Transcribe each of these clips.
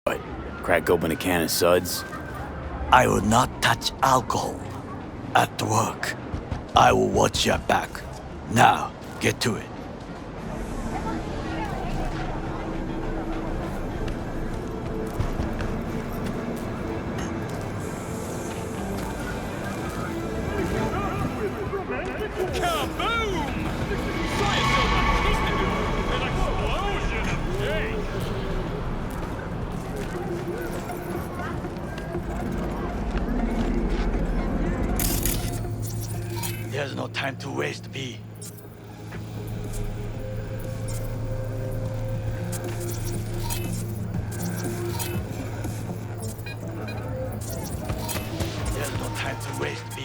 What? Crack open a can of suds? I will not touch alcohol. At work. I will watch your back. Now, get to it. There's no time to waste, B. There's no time to waste, B.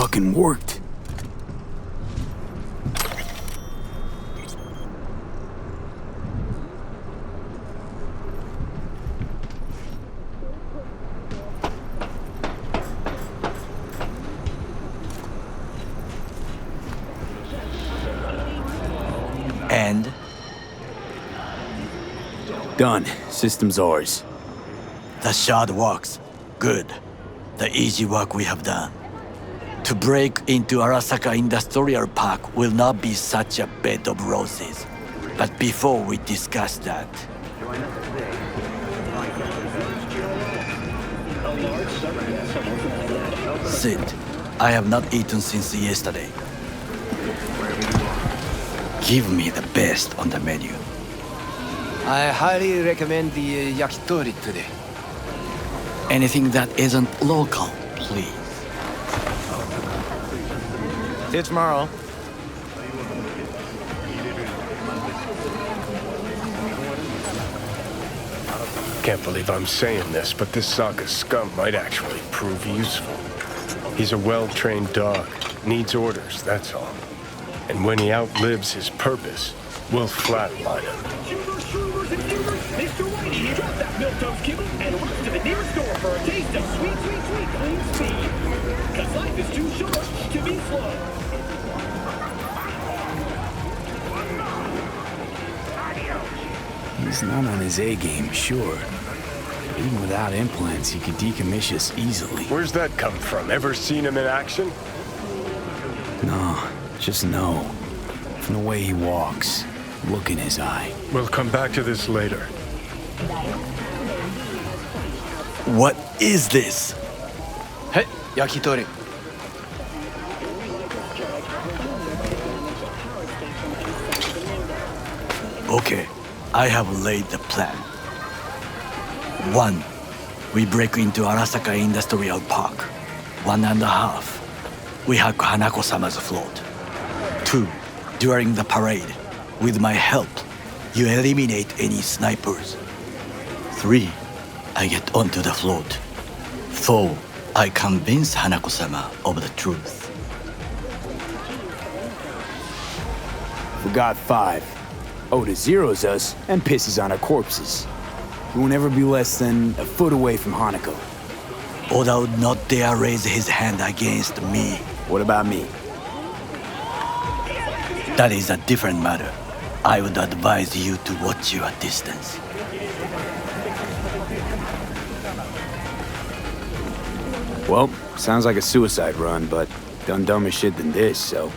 Fucking worked. And? Done. System's ours. The shard works. Good. The easy work we have done. To break into Arasaka Industrial Park will not be such a bed of roses. But before we discuss that... Sit. I have not eaten since yesterday. Give me the best on the menu. I highly recommend the yakitori today. Anything that isn't local, please. See you tomorrow. Can't believe I'm saying this, but this Saga scum might actually prove useful. He's a well-trained dog. Needs orders, that's all. And when he outlives his purpose, we'll flatline him. Mr. Whitey, drop that milquetoast kibble and rush to the nearest store for a taste of sweet, sweet, sweet clean speed. Because life is too short to be slow. He's not on his A-game, sure. Even without implants, he could decommission us easily. Where's that come from? Ever seen him in action? No, just know. From the way he walks, look in his eye. We'll come back to this later. What is this? Hey, yakitori. Okay, I have laid the plan. 1. We break into Arasaka Industrial Park. 1.5. We hack Hanako-sama's float. 2. During the parade, with my help, you eliminate any snipers. 3. I get onto the float. 4. I convince Hanako-sama of the truth. Forgot 5. Oda zeroes us and pisses on our corpses. We will never be less than a foot away from Hanako. Oda would not dare raise his hand against me. What about me? That is a different matter. I would advise you to watch your distance. Well, sounds like a suicide run, but done dumber shit than this, so...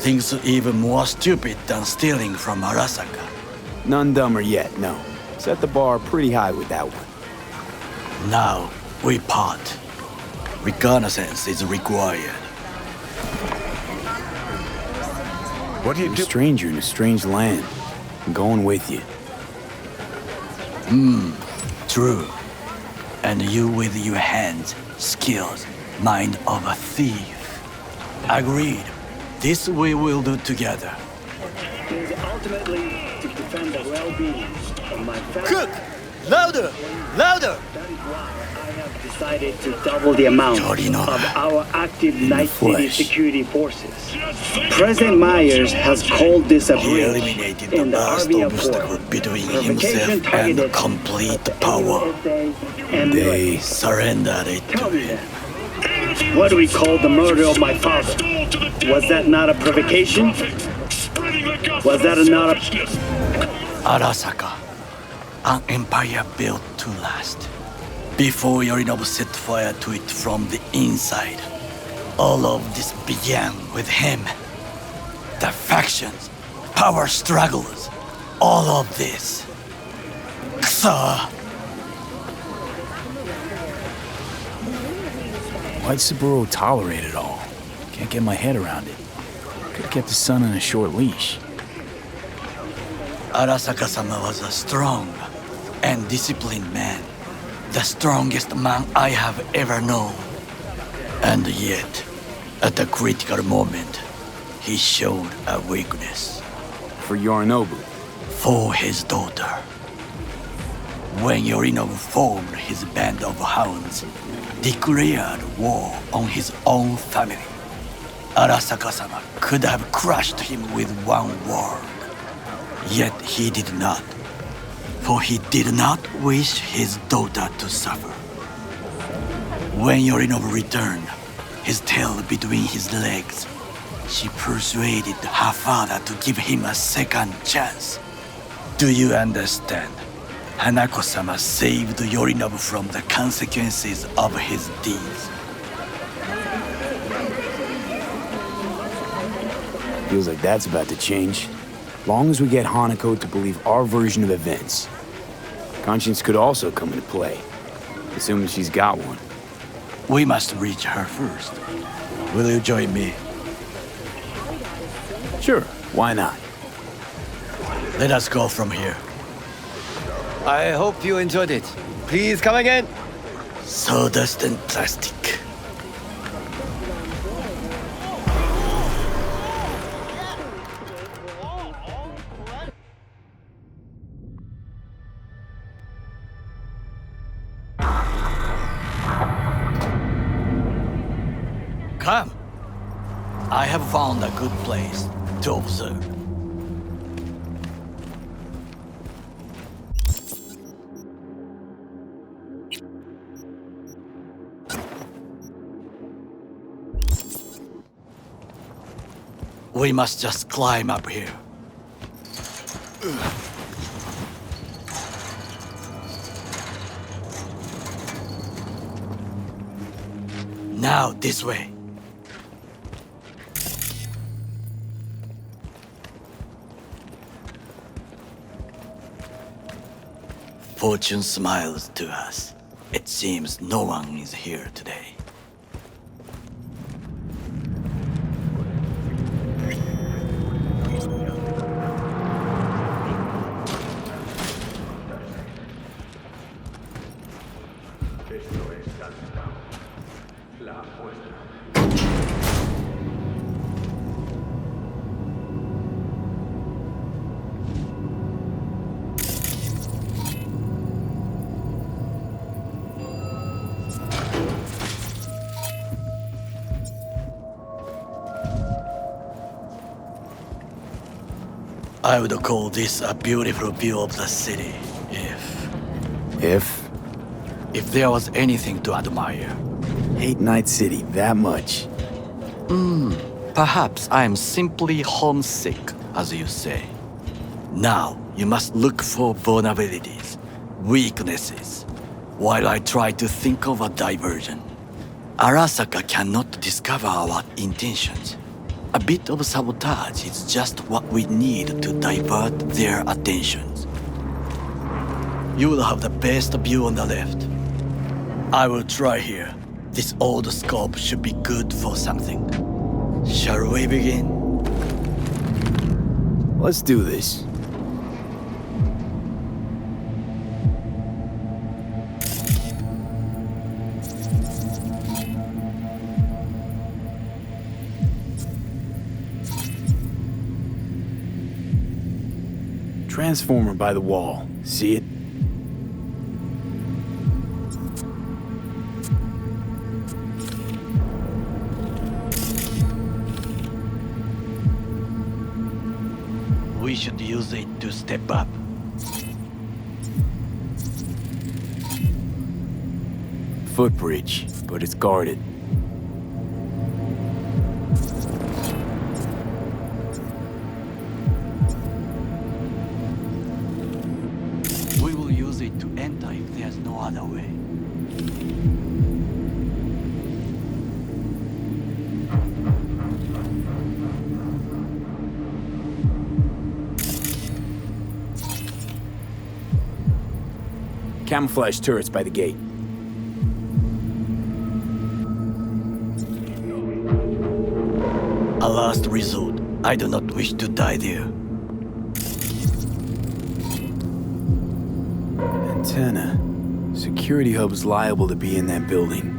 Things even more stupid than stealing from Arasaka. None dumber yet, no. Set the bar pretty high with that one. Now, we part. Reconnaissance is required. What do you I'm a do? stranger in a strange land. I'm going with you. True. And you with your hands, skills, mind of a thief. Agreed. This we will do together. It is ultimately to defend the well-being of my family. Cook! Louder! Louder! That is why I have decided to double the amount Torino. of our active Night City flesh. security forces. President Myers has called this a He breach eliminated the in the last RBF obstacle war. between Provocation himself targeted and complete the power. AUSA and They military. Surrendered it Tell to me him. then, what do we call the murder of my father? Was that not a provocation? Was that not a... Arasaka, an empire built to last. Before Yorinobu set fire to it from the inside, all of this began with him. The factions, power struggles, all of this. Kusa! Why'd Saburo tolerate it all? Can't get my head around it. Could've kept his son on a short leash. Arasaka-sama was a strong and disciplined man. The strongest man I have ever known. And yet, at a critical moment, he showed a weakness For Yorinobu. for his daughter. When Yorinobu formed his band of hounds, declared war on his own family, Arasaka-sama could have crushed him with one word. Yet he did not, for he did not wish his daughter to suffer. When Yorinobu returned, his tail between his legs, she persuaded her father to give him a second chance. Do you understand? Hanako-sama saved Yorinobu from the consequences of his deeds. Feels like that's about to change. Long as we get Hanako to believe our version of events. Conscience could also come into play, assuming she's got one. We must reach her first. Will you join me? Sure, why not? Let us go from here. I hope you enjoyed it. Please come again. Sawdust and plastic. Come. I have found a good place to observe. We must just climb up here. Now, this way. Fortune smiles to us. It seems no one is here today. I would call this a beautiful view of the city, if there was anything to admire. Hate Night City that much. Perhaps I am simply homesick, as you say. Now, you must look for vulnerabilities, weaknesses, while I try to think of a diversion. Arasaka cannot discover our intentions. A bit of sabotage is just what we need to divert their attentions. You will have the best view on the left. I will try here. This old scope should be good for something. Shall we begin? Let's do this. Transformer by the wall. See it? We should use it to step up. Footbridge, but it's guarded. We will use it to enter if there's no other way. Camouflage turrets by the gate. A last resort. I do not wish to die there. Antenna. Security hub's liable to be in that building.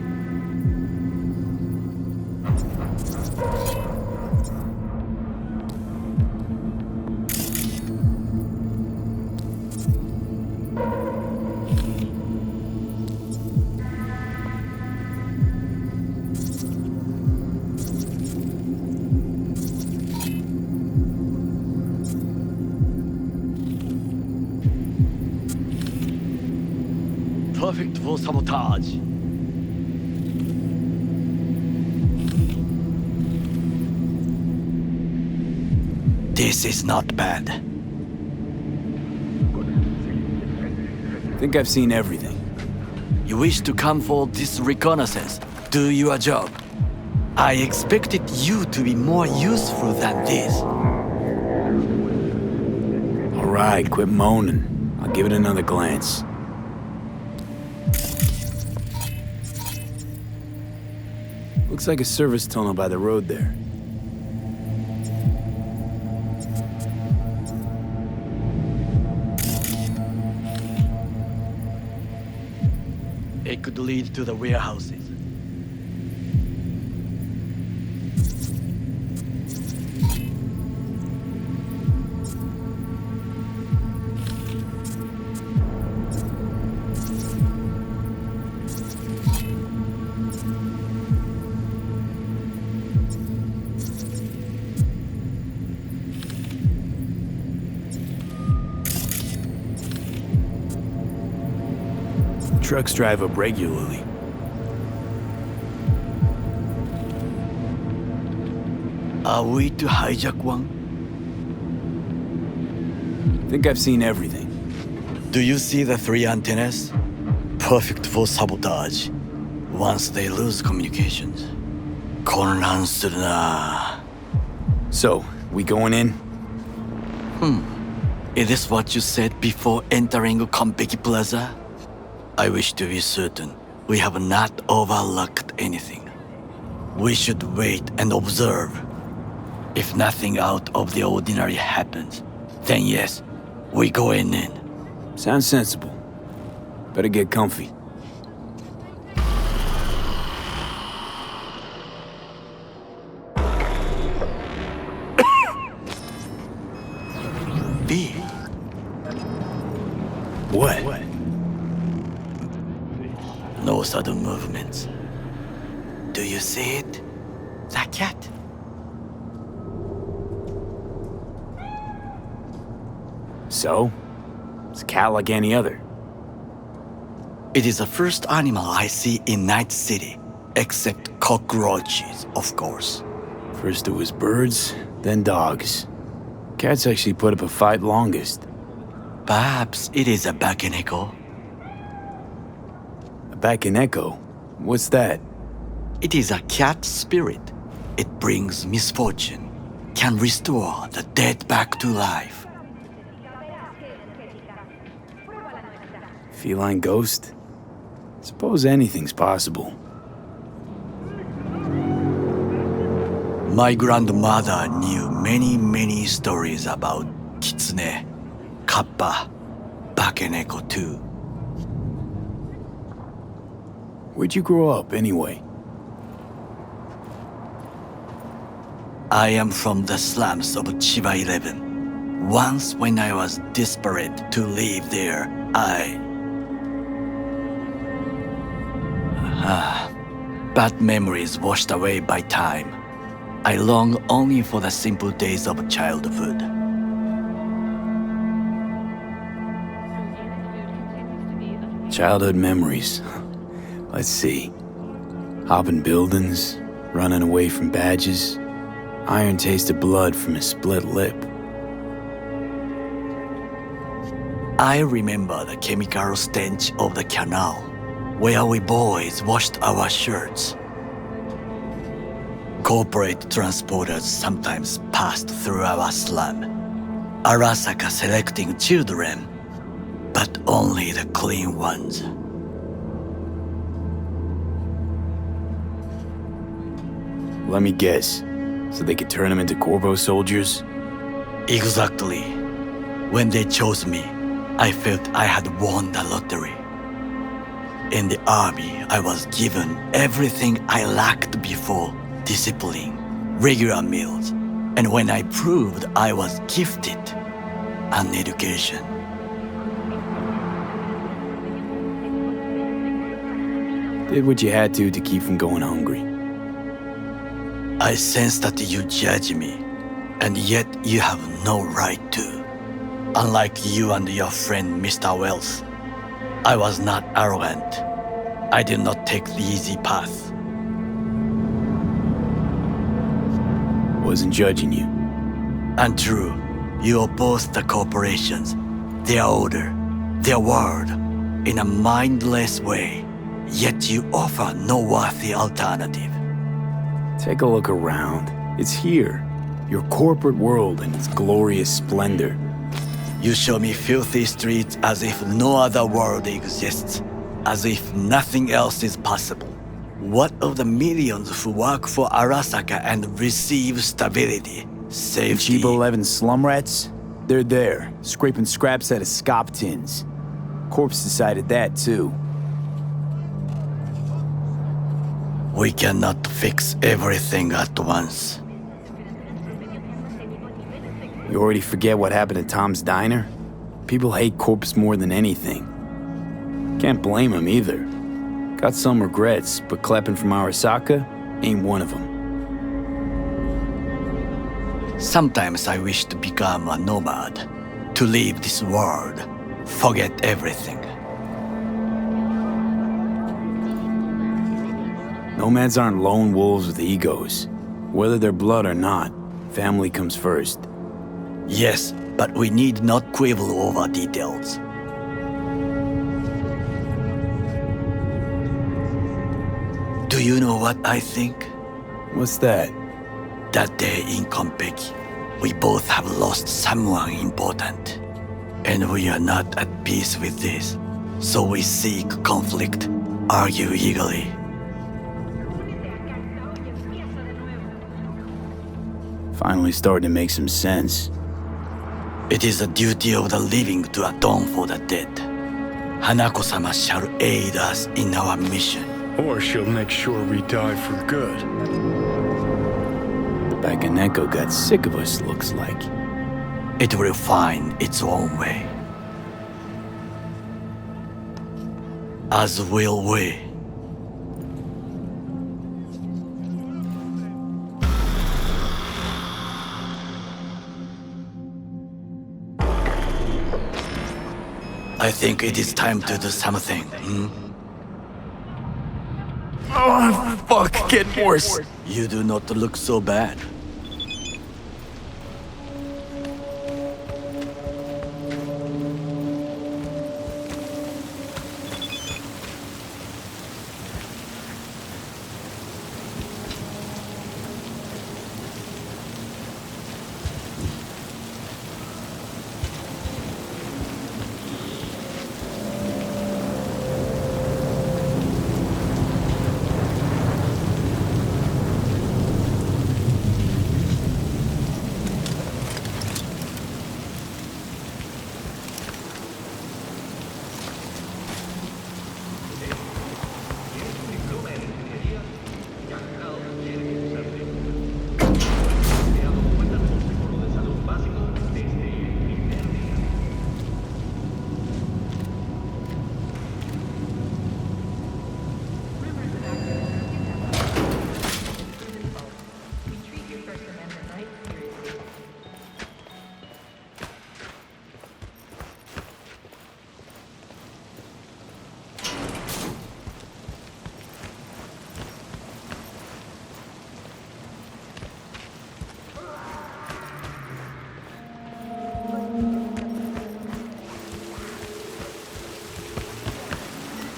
Perfect for sabotage. This is not bad. Think I've seen everything. You wish to come for this reconnaissance. Do your job. I expected you to be more useful than this. All right, quit moaning. I'll give it another glance. Looks like a service tunnel by the road there. It could lead to the warehouses. Trucks drive up regularly. Are we to hijack one? Think I've seen everything. Do you see the 3 antennas? Perfect for sabotage. Once they lose communications.混乱するな. So, we going in? Is this what you said before entering Konpeki Plaza? I wish to be certain we have not overlooked anything. We should wait and observe. If nothing out of the ordinary happens, then yes, we go in. Sounds sensible. Better get comfy. B. What? No sudden movements. Do you see it? The cat. So? It's a cat like any other. It is the first animal I see in Night City, except cockroaches, of course. First it was birds, then dogs. Cats actually put up a fight longest. Perhaps it is a back-and-echo. A back and echo? What's that? It is a cat spirit. It brings misfortune, can restore the dead back to life. Feline ghost? Suppose anything's possible. My grandmother knew many stories about kitsune, kappa, bakeneko too. Where'd you grow up, anyway? I am from the slums of Chiba 11. Once when I was desperate to live there, bad memories washed away by time. I long only for the simple days of childhood. Childhood memories. Let's see. Hopping buildings, running away from badges, iron taste of blood from a split lip. I remember the chemical stench of the canal, where we boys washed our shirts. Corporate transporters sometimes passed through our slum, Arasaka selecting children, but only the clean ones. Let me guess. So they could turn them into Corvo soldiers? Exactly. When they chose me, I felt I had won the lottery. In the army, I was given everything I lacked before: discipline, regular meals, and when I proved I was gifted, an education. Did what you had to keep from going hungry. I sense that you judge me, and yet you have no right to. Unlike you and your friend Mr. Wells, I was not arrogant. I did not take the easy path. Wasn't judging you. And true, you oppose the corporations, their order, their word, in a mindless way, yet you offer no worthy alternative. Take a look around. It's here. Your corporate world in its glorious splendor. You show me filthy streets as if no other world exists, as if nothing else is possible. What of the millions who work for Arasaka and receive stability, safety? Chiba 11 slum rats? They're there, scraping scraps out of scop tins. Corpse decided that too. We cannot fix everything at once. You already forget what happened at Tom's Diner? People hate Corpse more than anything. Can't blame him either. Got some regrets, but Kleppen from Arasaka ain't one of them. Sometimes I wish to become a nomad, to leave this world, forget everything. Nomads aren't lone wolves with egos. Whether they're blood or not, family comes first. Yes, but we need not quibble over details. Do you know what I think? What's that? That day in Konpeki, we both have lost someone important. And we are not at peace with this. So we seek conflict, argue eagerly. Finally starting to make some sense. It is the duty of the living to atone for the dead. Hanako-sama shall aid us in our mission. Or she'll make sure we die for good. The Bakaneko got sick of us, looks like. It will find its own way. As will we. I think it is time to do something, Oh, fuck, get worse. You do not look so bad.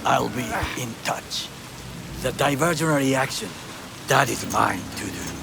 I'll be in touch. The diversionary action, that is mine to do.